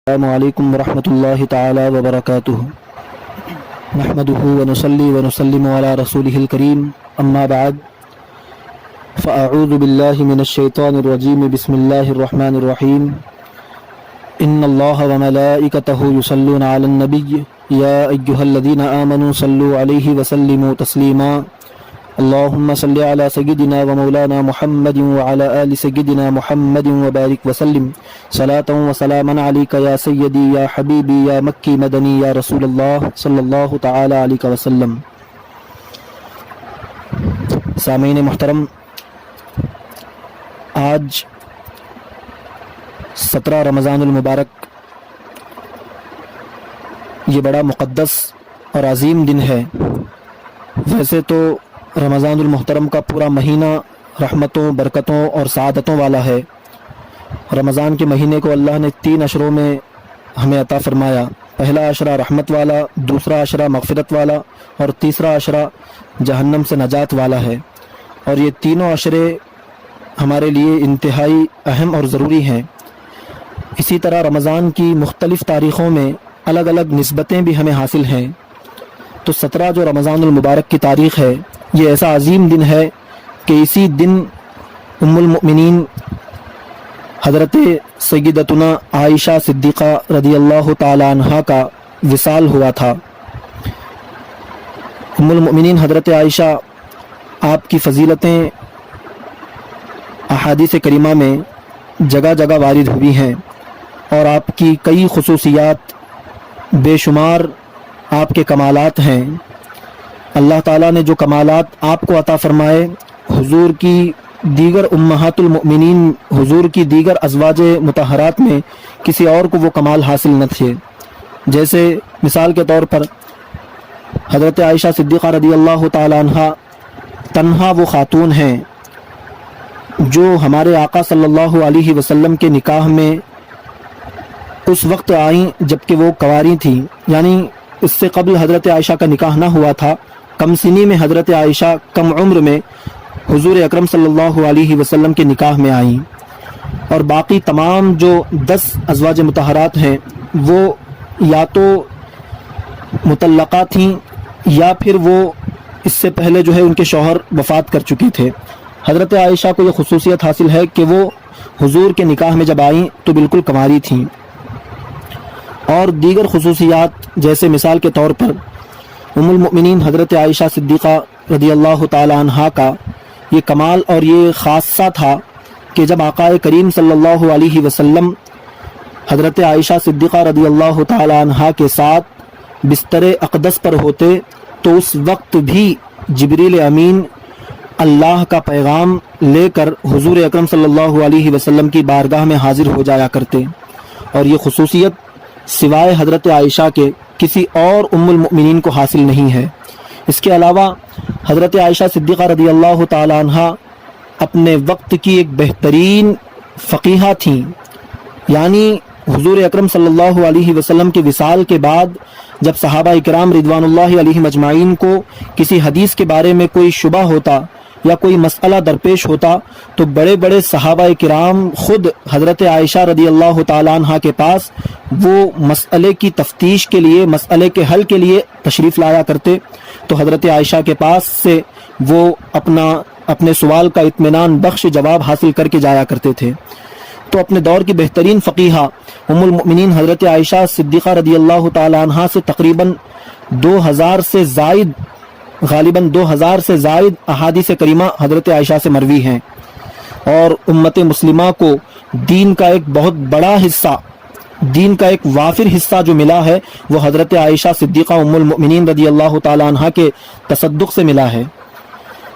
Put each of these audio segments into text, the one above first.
السلام علیکم ورحمۃ اللہ تعالی وبرکاتہ نحمده ونصلی ونسلم علی رسولہ الکریم اما بعد فاعوذ باللہ من الشیطان الرجیم بسم اللہ الرحمن الرحیم ان اللہ وملائکتہ یصلون علی النبی یا ایہا الذین آمنوا صلوا علیہ وسلموا تسلیما اللہم صلی علی سیدنا ومولانا محمد وعلی آل سیدنا محمد وبارک وسلم صلاۃ و سلاما علیک یا سیدی یا حبیبی یا مکی مدنی یا رسول اللہ صلی اللہ تعالی علیہ وسلم۔ سامعین محترم، آج 17 رمضان المبارک یہ بڑا مقدس اور عظیم دن ہے۔ ویسے تو رمضان المحترم کا پورا مہینہ رحمتوں، برکتوں اور سعادتوں والا ہے۔ رمضان کے مہینے کو اللہ نے 3 عشروں میں ہمیں عطا فرمایا۔ پہلا عشرہ رحمت والا، دوسرا عشرہ مغفرت والا اور تیسرا عشرہ جہنم سے نجات والا ہے، اور یہ تینوں عشرے ہمارے لیے انتہائی اہم اور ضروری ہیں۔ اسی طرح رمضان کی مختلف تاریخوں میں الگ الگ نسبتیں بھی ہمیں حاصل ہیں۔ تو 17 جو رمضان المبارک کی تاریخ ہے، یہ ایسا عظیم دن ہے کہ اسی دن ام المؤمنین حضرت سیدتنا عائشہ صدیقہ رضی اللہ تعالی عنہا کا وصال ہوا تھا۔ ام المؤمنین حضرت عائشہ، آپ کی فضیلتیں احادیث کریمہ میں جگہ جگہ وارد ہوئی ہیں، اور آپ کی کئی خصوصیات، بے شمار آپ کے کمالات ہیں۔ اللہ تعالیٰ نے جو کمالات آپ کو عطا فرمائے، حضور کی دیگر امہات المؤمنین، حضور کی دیگر ازواج مطہرات میں کسی اور کو وہ کمال حاصل نہ تھے۔ جیسے مثال کے طور پر حضرت عائشہ صدیقہ رضی اللہ تعالی عنہا تنہا وہ خاتون ہیں جو ہمارے آقا صلی اللہ علیہ وسلم کے نکاح میں اس وقت آئیں جبکہ وہ کنواری تھیں، یعنی اس سے قبل حضرت عائشہ کا نکاح نہ ہوا تھا۔ کم سنی میں حضرت عائشہ کم عمر میں حضور اکرم صلی اللہ علیہ وسلم کے نکاح میں آئیں، اور باقی تمام جو 10 ازواج مطہرات ہیں وہ یا تو مطلقہ تھیں یا پھر وہ اس سے پہلے جو ہے ان کے شوہر وفات کر چکی تھے۔ حضرت عائشہ کو یہ خصوصیت حاصل ہے کہ وہ حضور کے نکاح میں جب آئیں تو بالکل کنواری تھیں۔ اور دیگر خصوصیات جیسے مثال کے طور پر ام المؤمنین حضرت عائشہ صدیقہ رضی اللہ تعالی عنہا کا یہ کمال اور یہ خاصہ تھا کہ جب آقا کریم صلی اللہ علیہ وسلم حضرت عائشہ صدیقہ رضی اللہ تعالی عنہا کے ساتھ بستر اقدس پر ہوتے تو اس وقت بھی جبریل امین اللہ کا پیغام لے کر حضور اکرم صلی اللہ علیہ وسلم کی بارگاہ میں حاضر ہو جایا کرتے، اور یہ خصوصیت سوائے حضرت عائشہ کے کسی اور ام المؤمنین کو حاصل نہیں ہے۔ اس کے علاوہ حضرت عائشہ صدیقہ رضی اللہ تعالی عنہا اپنے وقت کی ایک بہترین فقیہہ تھیں، یعنی حضور اکرم صلی اللہ علیہ وسلم کے وصال کے بعد جب صحابہ کرام رضوان اللہ علیہم اجمعین کو کسی حدیث کے بارے میں کوئی شبہ ہوتا یا کوئی مسئلہ درپیش ہوتا تو بڑے بڑے صحابہ کرام خود حضرت عائشہ رضی اللہ تعالی عنہ کے پاس وہ مسئلے کی تفتیش کے لیے، مسئلے کے حل کے لیے تشریف لایا کرتے، تو حضرت عائشہ کے پاس سے وہ اپنے سوال کا اطمینان بخش جواب حاصل کر کے جایا کرتے تھے۔ تو اپنے دور کی بہترین فقیہہ ام المؤمنین حضرت عائشہ صدیقہ رضی اللہ تعالی عنہ سے تقریباً 2000 سے زائد، غالباً 2000 سے زائد احادیث کریمہ حضرت عائشہ سے مروی ہیں، اور امت مسلمہ کو دین کا ایک بہت بڑا حصہ، دین کا ایک وافر حصہ جو ملا ہے وہ حضرت عائشہ صدیقہ ام المؤمنین رضی اللہ تعالی عنہ کے تصدق سے ملا ہے۔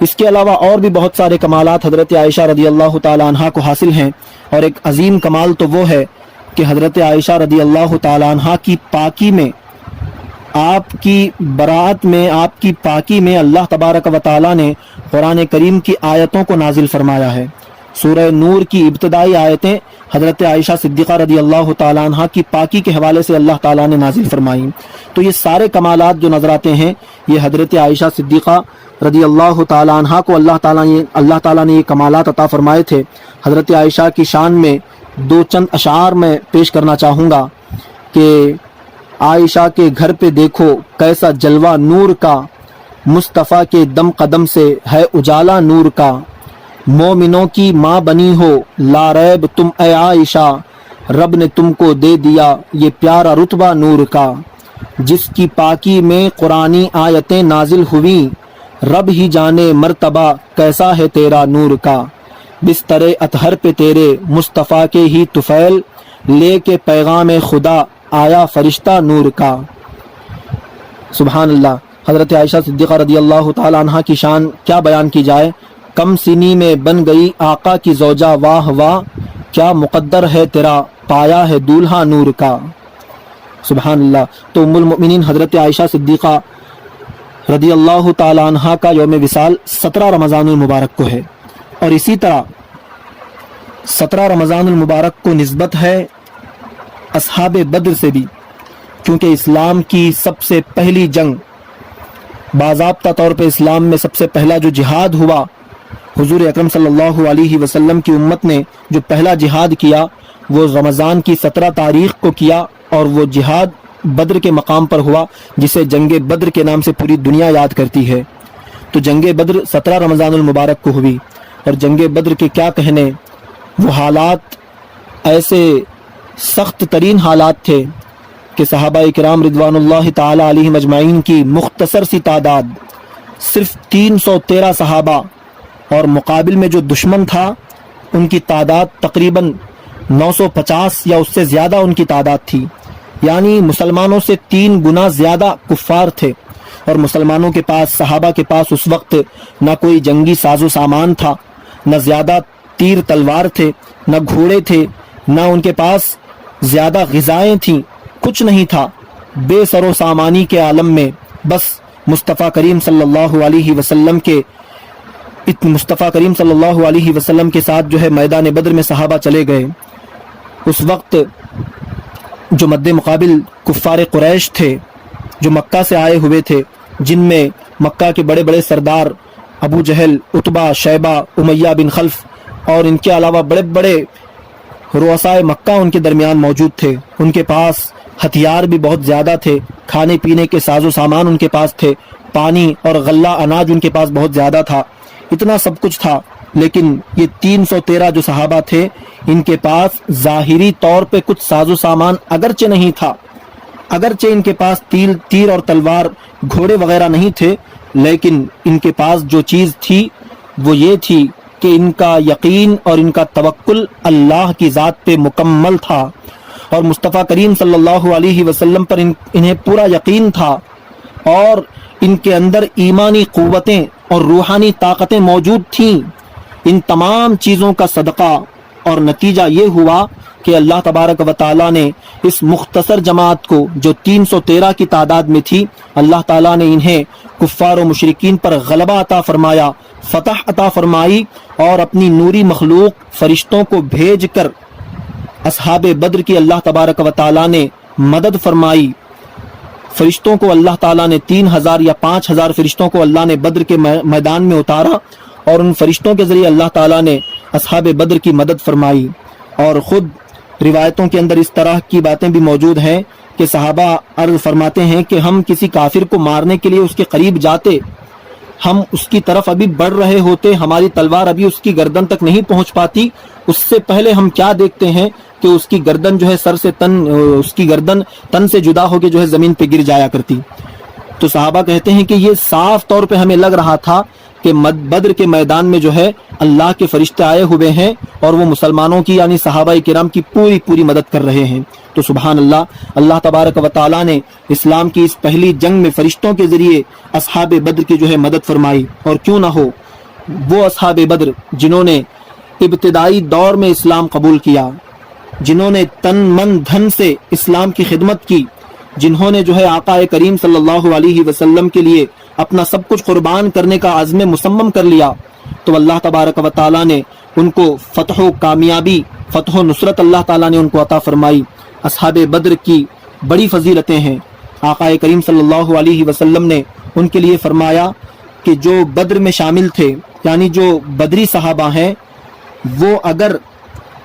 اس کے علاوہ اور بھی بہت سارے کمالات حضرت عائشہ رضی اللہ تعالی عنہ کو حاصل ہیں، اور ایک عظیم کمال تو وہ ہے کہ حضرت عائشہ رضی اللہ تعالی عنہ کی پاکی میں، آپ کی برات میں، آپ کی پاکی میں اللہ تبارک و تعالی نے قرآن کریم کی آیتوں کو نازل فرمایا ہے۔ سورہ نور کی ابتدائی آیتیں حضرت عائشہ صدیقہ رضی اللہ تعالی عنہ کی پاکی کے حوالے سے اللہ تعالیٰ نے نازل فرمائیں۔ تو یہ سارے کمالات جو نظر آتے ہیں یہ حضرت عائشہ صدیقہ رضی اللہ تعالی عنہ کو اللہ تعالیٰ نے یہ کمالات عطا فرمائے تھے۔ حضرت عائشہ کی شان میں دو چند اشعار میں پیش کرنا چاہوں گا کہ عائشہ کے گھر پہ دیکھو کیسا جلوہ نور کا، مصطفیٰ کے دم قدم سے ہے اجالا نور کا، مومنوں کی ماں بنی ہو لا ریب تم اے عائشہ، رب نے تم کو دے دیا یہ پیارا رتبہ نور کا، جس کی پاکی میں قرآنی آیتیں نازل ہوئیں، رب ہی جانے مرتبہ کیسا ہے تیرا نور کا، بستر اطہر پہ تیرے مصطفیٰ کے ہی طفیل، لے کے پیغام خدا آیا فرشتہ نور کا۔ سبحان اللہ۔ حضرت عائشہ صدیقہ رضی اللہ تعالی عنہ کی شان کیا بیان کی جائے، کم سنی میں بن گئی آقا کی زوجہ، واہ واہ کیا مقدر ہے تیرا پایا ہے دولہا نور کا۔ سبحان اللہ۔ تو ام المؤمنین حضرت عائشہ صدیقہ رضی اللہ تعالی عنہ کا یوم وصال 17 رمضان المبارک کو ہے، اور اسی طرح 17 رمضان المبارک کو نسبت ہے اصحاب بدر سے بھی، کیونکہ اسلام کی سب سے پہلی جنگ، باضابطہ طور پہ اسلام میں سب سے پہلا جو جہاد ہوا، حضور اکرم صلی اللہ علیہ وسلم کی امت نے جو پہلا جہاد کیا وہ رمضان کی 17 تاریخ کو کیا، اور وہ جہاد بدر کے مقام پر ہوا، جسے جنگ بدر کے نام سے پوری دنیا یاد کرتی ہے۔ تو جنگ بدر 17 رمضان المبارک کو ہوئی، اور جنگ بدر کے کیا کہنے، وہ حالات ایسے سخت ترین حالات تھے کہ صحابہ کرام رضوان اللہ تعالی علیہم اجمعین کی مختصر سی تعداد، صرف 313 صحابہ، اور مقابل میں جو دشمن تھا ان کی تعداد تقریباً 950 یا اس سے زیادہ ان کی تعداد تھی، یعنی مسلمانوں سے 3 گنا زیادہ کفار تھے، اور مسلمانوں کے پاس، صحابہ کے پاس اس وقت نہ کوئی جنگی ساز و سامان تھا، نہ زیادہ تیر تلوار تھے، نہ گھوڑے تھے، نہ ان کے پاس زیادہ غذائیں تھیں، کچھ نہیں تھا، بے سر و سامانی کے عالم میں بس مصطفیٰ کریم صلی اللہ علیہ وسلم کے ساتھ جو ہے میدان بدر میں صحابہ چلے گئے۔ اس وقت جو مد مقابل کفار قریش تھے، جو مکہ سے آئے ہوئے تھے، جن میں مکہ کے بڑے بڑے سردار ابو جہل، عتبہ، شیبہ، امیہ بن خلف، اور ان کے علاوہ بڑے بڑے رؤسائے مکہ ان کے درمیان موجود تھے، ان کے پاس ہتھیار بھی بہت زیادہ تھے، کھانے پینے کے ساز و سامان ان کے پاس تھے، پانی اور غلہ اناج ان کے پاس بہت زیادہ تھا، اتنا سب کچھ تھا، لیکن یہ 313 جو صحابہ تھے ان کے پاس ظاہری طور پہ کچھ ساز و سامان اگرچہ نہیں تھا، اگرچہ ان کے پاس تیر اور تلوار، گھوڑے وغیرہ نہیں تھے، لیکن ان کے پاس جو چیز تھی وہ یہ تھی کہ ان کا یقین اور ان کا توکل اللہ کی ذات پہ مکمل تھا، اور مصطفیٰ کریم صلی اللہ علیہ وسلم پر انہیں پورا یقین تھا، اور ان کے اندر ایمانی قوتیں اور روحانی طاقتیں موجود تھیں۔ ان تمام چیزوں کا صدقہ اور نتیجہ یہ ہوا کہ اللہ تبارک و تعالیٰ نے اس مختصر جماعت کو جو 313 کی تعداد میں تھی، اللہ تعالیٰ نے انہیں کفار و مشرکین پر غلبہ عطا فرمایا، فتح عطا فرمائی، اور اپنی نوری مخلوق فرشتوں کو بھیج کر اصحاب بدر کی اللہ تبارک و تعالیٰ نے مدد فرمائی۔ فرشتوں کو اللہ تعالیٰ نے 3000 یا 5000 فرشتوں کو اللہ نے بدر کے میدان میں اتارا، اور ان فرشتوں کے ذریعے اللہ تعالیٰ نے اصحاب بدر کی مدد فرمائی۔ اور خود روایتوں کے اندر اس طرح کی باتیں بھی موجود ہیں کہ صحابہ عرض فرماتے ہیں کہ ہم کسی کافر کو مارنے کے لیے اس کے قریب جاتے، ہم اس کی طرف ابھی بڑھ رہے ہوتے، ہماری تلوار ابھی اس کی گردن تک نہیں پہنچ پاتی، اس سے پہلے ہم کیا دیکھتے ہیں کہ اس کی گردن جو ہے سر سے اس کی گردن تن سے جدا ہو کے جو ہے زمین پہ گر جایا کرتی۔ تو صحابہ کہتے ہیں کہ یہ صاف طور پہ ہمیں لگ رہا تھا کہ بدر کے میدان میں جو ہے اللہ کے فرشتے آئے ہوئے ہیں، اور وہ مسلمانوں کی یعنی صحابہ کرام کی پوری مدد کر رہے ہیں۔ تو سبحان اللہ، اللہ تبارک و تعالیٰ نے اسلام کی اس پہلی جنگ میں فرشتوں کے ذریعے اصحاب بدر کی جو ہے مدد فرمائی۔ اور کیوں نہ ہو وہ اصحاب بدر جنہوں نے ابتدائی دور میں اسلام قبول کیا، جنہوں نے تن من دھن سے اسلام کی خدمت کی، جنہوں نے جو ہے آقا کریم صلی اللہ علیہ وسلم کے لیے اپنا سب کچھ قربان کرنے کا عزم مصمم کر لیا، تو اللہ تبارک و تعالیٰ نے ان کو فتح و کامیابی، فتح و نصرت اللہ تعالیٰ نے ان کو عطا فرمائی۔ اصحاب بدر کی بڑی فضیلتیں ہیں۔ آقا کریم صلی اللہ علیہ وسلم نے ان کے لیے فرمایا کہ جو بدر میں شامل تھے، یعنی جو بدری صحابہ ہیں، وہ اگر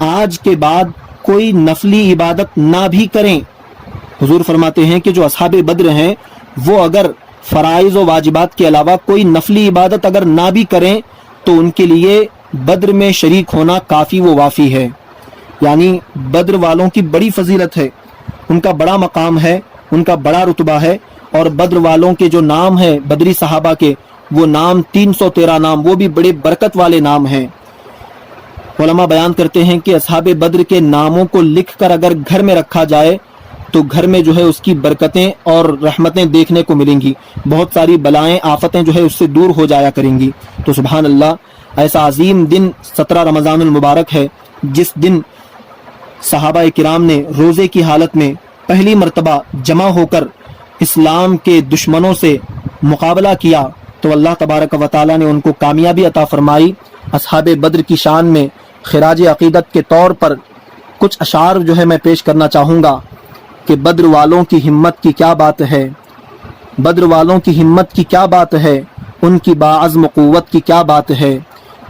آج کے بعد کوئی نفلی عبادت نہ بھی کریں حضور فرماتے ہیں کہ جو اصحاب بدر ہیں وہ اگر فرائض و واجبات کے علاوہ کوئی نفلی عبادت اگر نہ بھی کریں تو ان کے لیے بدر میں شریک ہونا کافی و وافی ہے. یعنی بدر والوں کی بڑی فضیلت ہے، ان کا بڑا مقام ہے، ان کا بڑا رتبہ ہے. اور بدر والوں کے جو نام ہیں بدری صحابہ کے، وہ نام 313 نام، وہ بھی بڑے برکت والے نام ہیں. علماء بیان کرتے ہیں کہ اصحاب بدر کے ناموں کو لکھ کر اگر گھر میں رکھا جائے تو گھر میں جو ہے اس کی برکتیں اور رحمتیں دیکھنے کو ملیں گی، بہت ساری بلائیں آفتیں جو ہے اس سے دور ہو جایا کریں گی. تو سبحان اللہ، ایسا عظیم دن 17 رمضان المبارک ہے جس دن صحابہ کرام نے روزے کی حالت میں پہلی مرتبہ جمع ہو کر اسلام کے دشمنوں سے مقابلہ کیا تو اللہ تبارک و تعالی نے ان کو کامیابی عطا فرمائی. اصحاب بدر کی شان میں خراج عقیدت کے طور پر کچھ اشعار جو ہے میں پیش کرنا چاہوں گا کہ بدر والوں کی ہمت کی کیا بات ہے، بدر والوں کی ہمت کی کیا بات ہے، ان کی باعزم قوت کی کیا بات ہے.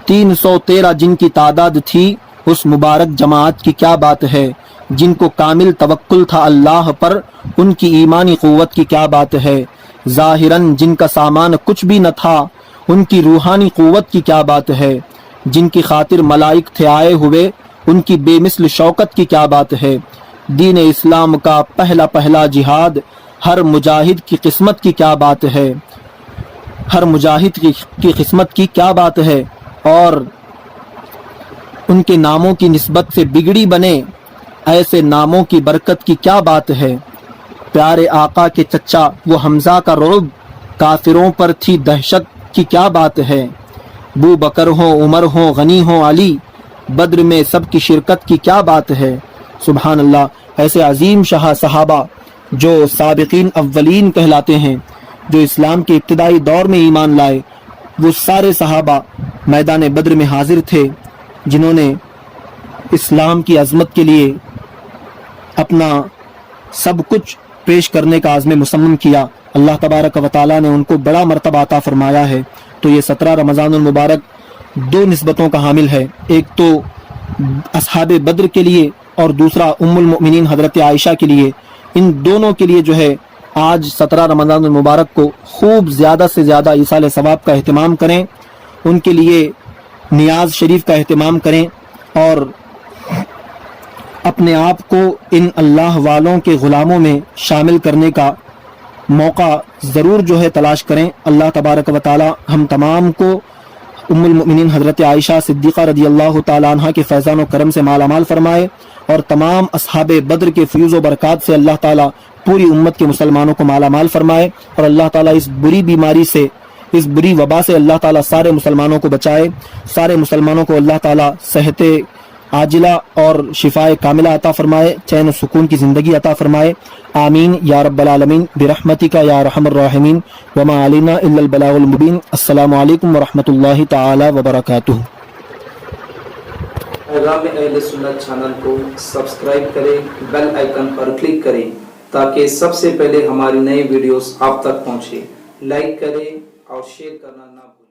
313 جن کی تعداد تھی اس مبارک جماعت کی کیا بات ہے. جن کو کامل توکل تھا اللہ پر ان کی ایمانی قوت کی کیا بات ہے. ظاہراً جن کا سامان کچھ بھی نہ تھا ان کی روحانی قوت کی کیا بات ہے. جن کی خاطر ملائک تھے آئے ہوئے ان کی بے مثل شوکت کی کیا بات ہے. دین اسلام کا پہلا پہلا جہاد ہر مجاہد کی قسمت کی کیا بات ہے، ہر مجاہد کی قسمت کی کیا بات ہے. اور ان کے ناموں کی نسبت سے بگڑی بنے ایسے ناموں کی برکت کی کیا بات ہے. پیارے آقا کے چچا وہ حمزہ کا رعب کافروں پر تھی دہشت کی کیا بات ہے. بو بکر ہوں عمر ہوں غنی ہوں علی بدر میں سب کی شرکت کی کیا بات ہے. سبحان اللہ، ایسے عظیم شاہ صحابہ جو سابقین اولین کہلاتے ہیں، جو اسلام کے ابتدائی دور میں ایمان لائے، وہ سارے صحابہ میدان بدر میں حاضر تھے جنہوں نے اسلام کی عظمت کے لیے اپنا سب کچھ پیش کرنے کا عزم مصمم کیا. اللہ تبارک و تعالی نے ان کو بڑا مرتبہ عطا فرمایا ہے. تو یہ 17 رمضان المبارک دو نسبتوں کا حامل ہے، ایک تو اصحاب بدر کے لیے اور دوسرا ام المؤمنین حضرت عائشہ کے لیے. ان دونوں کے لیے جو ہے آج 17 رمضان المبارک کو خوب زیادہ سے زیادہ ایصال ثواب کا اہتمام کریں، ان کے لیے نیاز شریف کا اہتمام کریں اور اپنے آپ کو ان اللہ والوں کے غلاموں میں شامل کرنے کا موقع ضرور جو ہے تلاش کریں. اللہ تبارک و تعالی ہم تمام کو ام المؤمنین حضرت عائشہ صدیقہ رضی اللہ تعالی عنہ کے فیضان و کرم سے مالا مال فرمائے اور تمام اصحاب بدر کے فیوز و برکات سے اللہ تعالی پوری امت کے مسلمانوں کو مالا مال فرمائے. اور اللہ تعالی اس بری بیماری سے، اس بری وبا سے اللہ تعالی سارے مسلمانوں کو بچائے. سارے مسلمانوں کو اللہ تعالی صحت عاجلہ اور شفاء کاملہ عطا فرمائے، چین و سکون کی زندگی عطا فرمائے. آمین یا رب العالمین برحمتک یا ارحم الراحمین وما علینا الا البلاغ المبین. السلام علیکم ورحمۃ اللہ تعالی وبرکاتہ. پیغام اہل سنت چینل کو سبسکرائب کریں، بیل آئیکن پر کلک کریں تاکہ سب سے پہلے ہماری نئی ویڈیوز آپ تک پہنچے. لائک کریں اور شیئر کرنا نہ بھولیں.